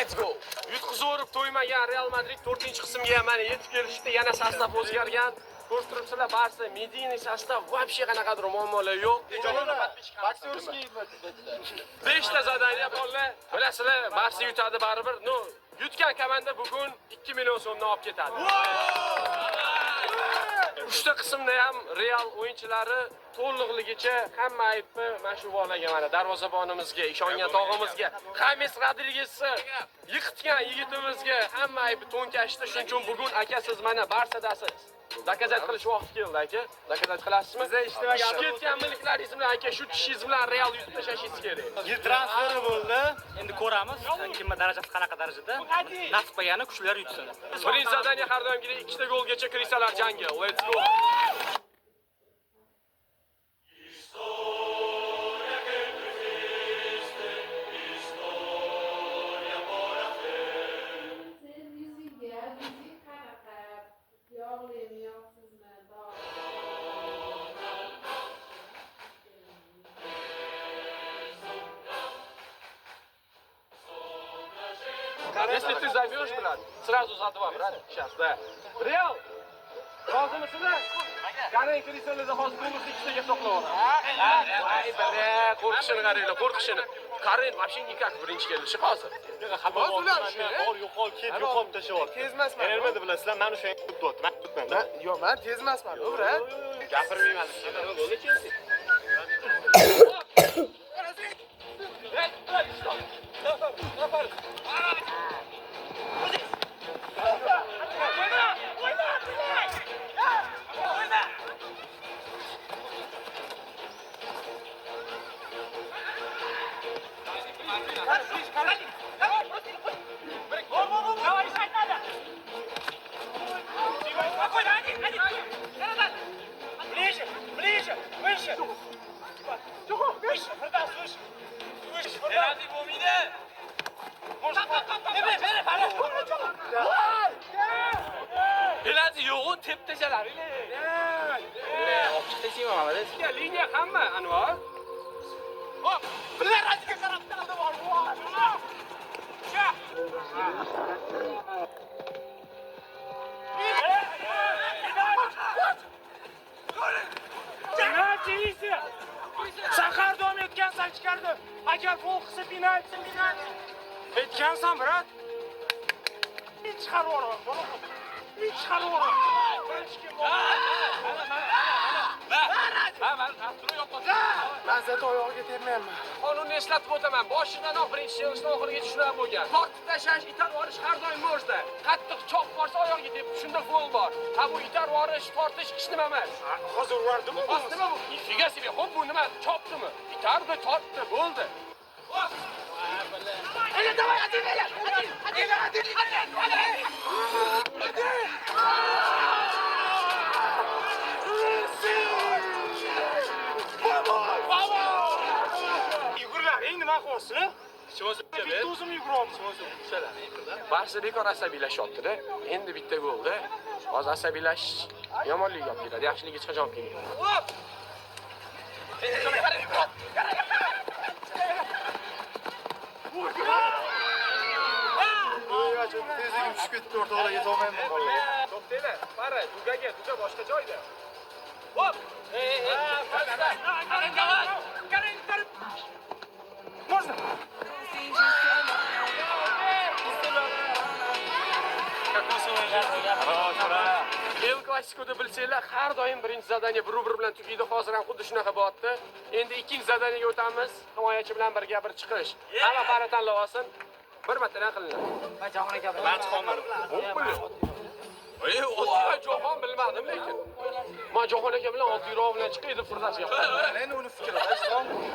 Let's go. Yutqizib to'ymagan Real Madrid 4-qismga mana yetib kelishdi. Yana sostav o'zgargan. Ko'rib turibsizlar, Barsa Medini sostav вообще qanaqadir muammolar yo'q. Boksyorskiy 5 ta zadaniya bolalar. Bilasizlar, Barsa yutadi baribir. No, yutgan komanda bugun 2 million so'mdan olib ketadi. 3ta qismda ham Real o'yinchilari to'liqligicha hamma aybni mana shu bolaga, mana darvozabonimizga, ishongan tog'imizga, Xames Rodrigezni yiqitgan yigitimizga hamma aybni to'nkashdi. Shuning uchun bugun aka siz mana Barsadasiz. Zakazat qilish vaqti keldi aka. Zakazat qilasizmi? Siz ishtimak ketgan milklaringiz bilan aka shu tishingiz bilan Real yutib tashlashingiz kerak. Yil transferi bo'ldi. Endi ko'ramiz, kimning darajasi qanaqa darajada. Nasib qilgani kuchlar yutsin. Birinchi zadaniya har doimgidek 2 ta golgacha kirisalar jangga. Let's go. Если ты зовешь, брат, сразу за 2, брат. Сейчас, да. Real! Rozimisiz? Qarang, Kristianada hozir golni 2 taga to'plab oladi. Ay, bala, qo'rqishini qaranglar, qo'rqishini. Qarang, вообще никак birinchi keldi hozir. Hozir ular bor yo'qol, ket yo'qolib tashyapti. Tezmasman. Men nima bilasizlar, men o'sha yerga o'tyapman. Men o'tmanda. Yo'q, men tezmasman, brat. Gapirmayman. Golga kelsin. Ближе, выше. Выше, продаж, выше. Выше, продаж. Iloji yo'q, tep tashalar. Olib chiqdingmi, Mamad? Liniya hamma, Anvar. Hop, bilan radiga qarab turadi bor. Saqar davom etgansan chiqardi. Agar gol qilsa penalti. Aytgansan, brat. Hiç chiqarib yuboraman. Hiç chiqarib Men zat oyog'iga tegmayapman. Qonunni eslatib o'taman. Boshidanoq birinchi seansning oxirigacha shunaqa bo'lgan. Tortib tashlash, itarib olish har doim mo'jda. Qattiq chop borsa oyog'iga tegib, shunda gol bor. Ha bu itarib olish, tortish hech nima emas. Hozir urardimi? Nima bu? Nifiga себе, xo'p bu nima? Chopdimi? Itardi, tortdi, bo'ldi. Hadi давай, hadi. Yugurlar, nima qilyapsizlar? Bitta o'zim yuguryapman. Barcha bekor asabiylashyapti-da. Endi bitta golda. Hozir asabiylashish yomonlik olib keladi, yaxshiligi hech qachon olib kelmaydi. Tezligim tushib ketdi, o'rtoqlarga yetolmayman bolalar. To'xtanglar, qara, duga boshqa joyda. Hop! Можно? El Klasikoda bilsanglar, har doim birinchi zadaniya bir bilan tugaydi. Hozir ham xuddi shunaqa bo'lyapti. Endi ikkinchi zadaniyaga o'tamiz. Himoyachi bilan birga bir chiqish. Hamma qara tanlab olsin. Bir martadan qilinglar. Jahon aka bilan chiqolmadim. Oddiy Jahon bilmadim lekin. Men Jahon aka bilan oddiyroq bilan chiqaydi fursasiga. Endi uni fikrida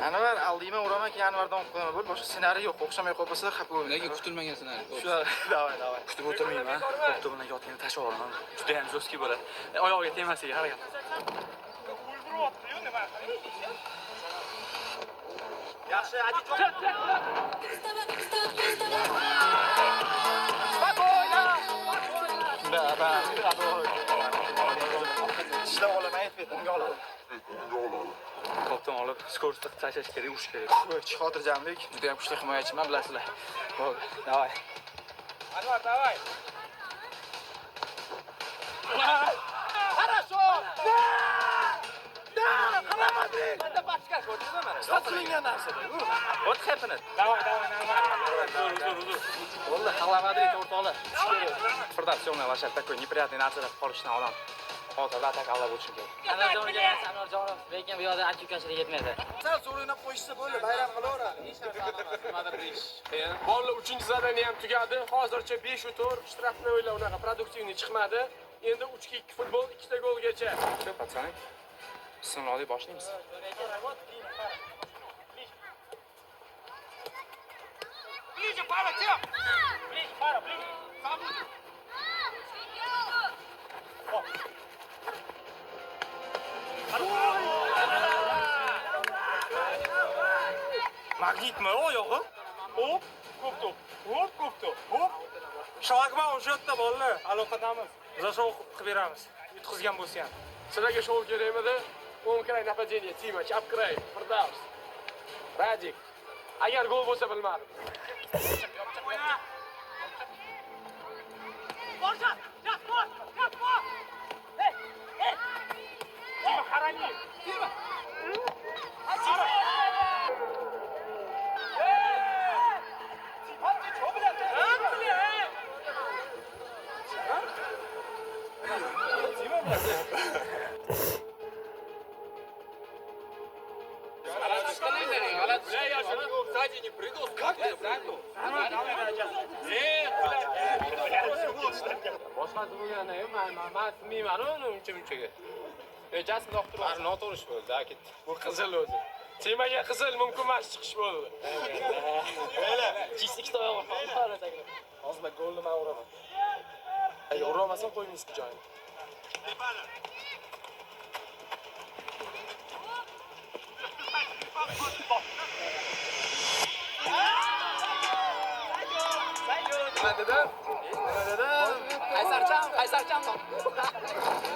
Anvar aldiyman uraman, keyin Anvardan qo'yaman. Bo'l, boshqa ssenariy yo'q. O'xshamay qolsa xafa bo'lmayman. Nega kutilmagan ssenariy? Davay. Kutib o'tirmayman. Xo'p, bilan yotini tashlab olaman. Juda ham jo'ski bo'ladi. Oyog'iga tegmasligiga harakat. Yaxshi, hadi Ishlab olaman, aytib unga olaman. To'pdan olib, skorost tashlash kerak, urish kerak. Xotirjamlik. Juda ham kuchli himoyachiman, bilasizlar. Bo'ldi, davay. Anvar, давай. Хорошо! Da! Qalamadri! Menda pachka ko'rdingizmi mana? Sotilingan narsada. What happened? Давай, нормально. Воlla qalamadri o'rtoqlar. Firdavs yo'qman, вообще такой неприятный narsalar qolishdan odam hozirda takalla bo'lishi kerak. Anvarjonov lekin bu yoqda achukashlik yetmaydi. Sal zo'r o'ynab qo'yishsa bo'ldi, bayram qilaveradi. Bolalar 3-zadaniya ham tugadi. Hozircha 5 tur shtrafni o'ylar unaqa produktivniy chiqmadi. Endi 3-2 futbol 2 ta golgacha. Shu patsani. Bismillah deb boshlaymiz. Ближе, пара, тем. Ближе, пара, ближе. Magnitmi o yog'i? Hop, ko'p to'p. Hop, ko'p to'p. Hop. Shlagbaum o'sha yerda bolalar, aloqadamiz. Zashov qilib beramiz. Yutqizgan bo'lsa ham. Sizlarga shov kerakmidi? O'ng krай нападение Tima, chap krай Firdavs. Radik. Agar gol bo'lsa bilmadim. Borja, jas, bor. Hey, hey. Tima qarani. Tima. Сзади не прыгал, как ты прыгал? Boshqasi bo'lganda ham men smayman uni uncha-munchaga. Jasm doktor bari noto'g'ri ish bo'ldi, ketdi. Bu qizil o'zi. Temaga qizil mumkin emas chiqish bo'ldi. Mayli, jis ikkita oyog'i qoldi. Hozir golni men uraman. Agar uramasam qo'ymaysiz joyini. Qaysarcham.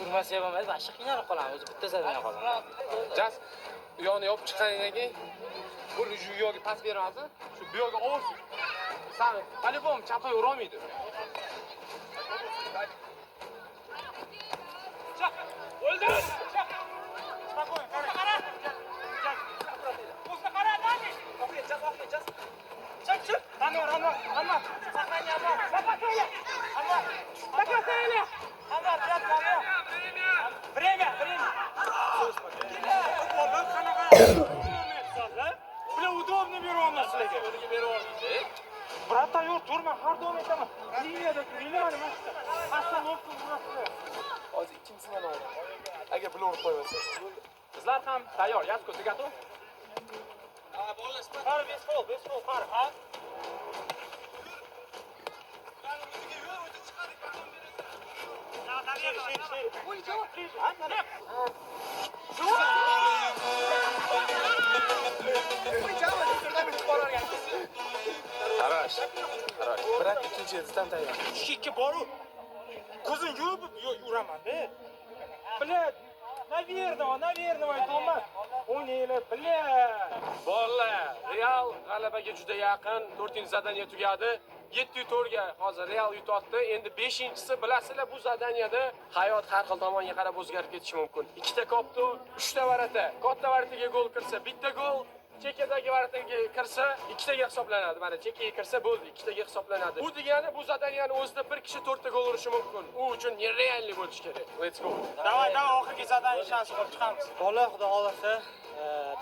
Urmasa bo'lmaydi, boshqa qiynalib qolamiz. O'zi bitta zadaniya qoladi. Jas u yoqni yopib chiqqandan keyin bu yo'lga pas beradi. Shu bu yoqqa olsin. San, по-любому chapay ura olmaydi. O'ldi. Spokойно, qara. O'zga qara, dani. Jas. Chiq. Anvar. Saqlanya, Anvar. Saqlanya. Anvar. Saqlanya. Anvar, jas, Anvar. Время. Futboldan qanaqa? Bile удобно beryapman sizlarga. Brat, tayyor turma, har doim aytaman. Liniyada turinglar, mana shu. Остановка urasizlar. Hozir ikkinchisini ham oldim. Agar buni urib qo'ysa. Qizlar ham tayyor, Yasko, ты готов? Qara, без фол, qara, ha? Qarash. Brat ikkinchi yildan tayyor. Ikki boru. Ko'zing yurib yuraman-da. Блядь, наверное, aytolmas. O'ynaylar, блядь. Bolalar, Real g'alabaga juda yaqin. 4-zadaniya tugadi. 7-4ga hozir Real yutotdi. Endi 5-chisi bilasizlar, bu zadaniyada hayot har xil tomonga qarab o'zgarib ketishi mumkin. 2 ta kopto, 3 ta varata. Katta varataga gol kirsa, bitta gol. Chekadagi varataga kirsa, 2 taga hisoblanadi. Mana chekaga kirsa bo'ldi, 2 taga hisoblanadi. Bu degani bu zadaniyani o'zida bir kishi 4 ta gol urishi mumkin. U uchun nerealniy bo'lishi kerak. Let's go. Давай, oxirgi zadaniya shansi qilib chiqamiz. Bola xudo xolasa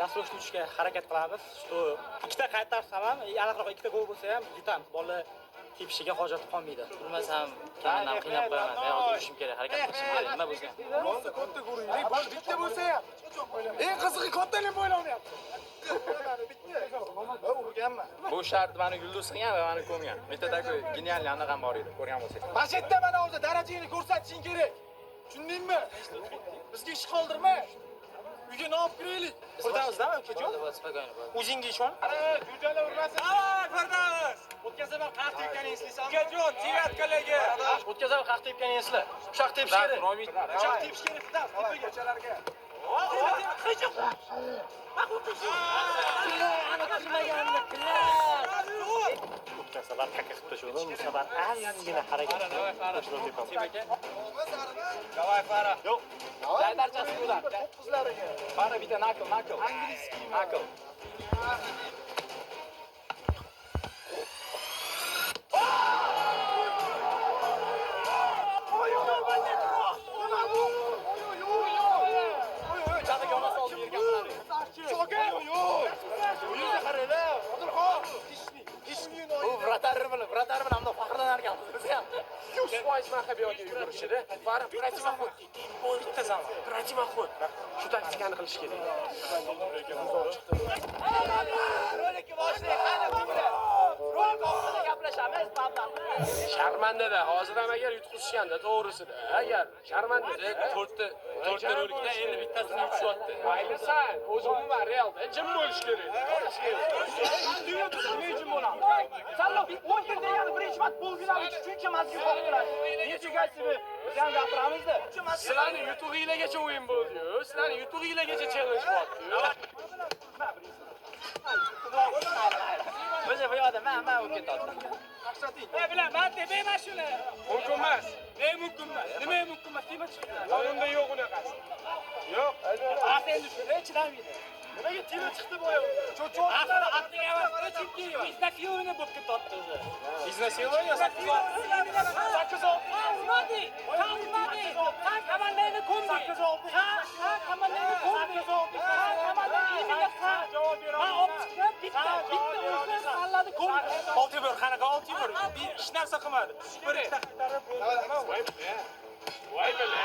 dasturga tushishga harakat qilamiz. Shu ikkita qaytarsam ham, aniqroq ikkita gol bo'lsa ham yutamiz. Bola tepishiga hojat qolmaydi. Urmasam kamdan qiynab qo'yaman. Hozir urishim kerak, harakat qilishim kerak. Nima bo'lsa ham. Rosa katta guruhli, bosh bitta bo'lsa ham. Eng qizig'i kattalar bo'ylamayapti. Urganman. Bu shart meni yulduz qilgan va meni ko'mgan. Bitta такой genialniy anaqa ham bor edi, ko'rgan bo'lsangiz. Masjidda mana hozir darajangni ko'rsatishing kerak. Tushundingmi? Bizga ish qoldirma. Uyga olib kiraylik. Firdavsdami, ukajon? Spokойно. O'zingga ishon. Jo'jalar urmasin. Давай, Firdavs. O'tkazaman, qaq tepganing eslaysan. Ukajon, devatkalaga. O'tkazaman, qaq tepganing esla. Ushaq tepish kerak. Uchoq tepish kerak, Firdavs. Tepaga. Ko'chalarga. Qichiq. narsalar kaka qilib tashladim. Bu safar ozgina harakat tashlab tepamiz. Давай, Fara. Yo'q. Daj darchasi ular. To'qqizlariga. Fara bitta nakl. Angliskiy. Nakl. Vratar bilan hamda faxrlanarkanmiz biz ham. 100% Mahkabiyoga yugurishida. Bari protimahod. Bitta zam. Protimahod. Shu taktikani qilish kerak. Rolikni boshlaylik, qani bular. Rolik oxirida gaplashamiz, babam. Sharmandada hozir ham agar yutqizishganda to'g'risida. Agar sharmandada 4ta rolikdan endi bittasini yutishyapti. maylisan, o'zi umuman realda jim bo'lish kerak. Nima uchun bo'ladi? Sallo 10 yil degani birinchi marta Polvinovich shuncha mazkur qo'ydilar. Necha sizni biz ham gapiramizda. Sizlarning yutug'inglargacha o'yin bo'ldi-yu. Sizlarning yutug'inglargacha challenge bo'lyapti-yu. O'zi bu yoqda men o'tib ketdim. Bilan men temayman shuni. Mumkin emas. Mumkin emas. Nima mumkin emas? Tema chiqdi. Qonunda yo'q unaqasi. Yo'q. Endi shunday chidamaydi. Nimaga tema chiqdi bu yoq? Cho'choq. Aqliga emas, chunki iznasiyo'ni bo'lib ketdi o'zi. Iznasiyo'ni Sakkiz olti. Umadi. Ha, komandani ko'mdi. Sakkiz olti. Ha, komandani ko'mdi. Sakkiz olti. Ha, komandani imida ha. Javob beraman. Ha, opchiqdan bitta o'zi salladi ko'mdi. Oltibor, qanaqa Oltibor? Hech narsa qilmadi. Bir ikkita qitarib bo'ldi. Voy bilan.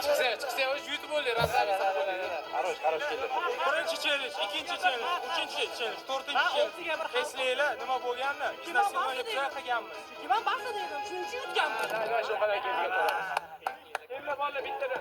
Chiqsa o'zi yutib bo'ldi, razalisa bo'ldi. Xarosh keldi. Birinchi challenge, ikkinchi challenge, uchinchi challenge, to'rtinchi challenge. Eslaylar, nima bo'lganini? Iznasiyo'ni bizlar qilganmiz. Man bahs dedim, shuning uchun yutganman. Shu qanaqa kelgan. Endi bola bittada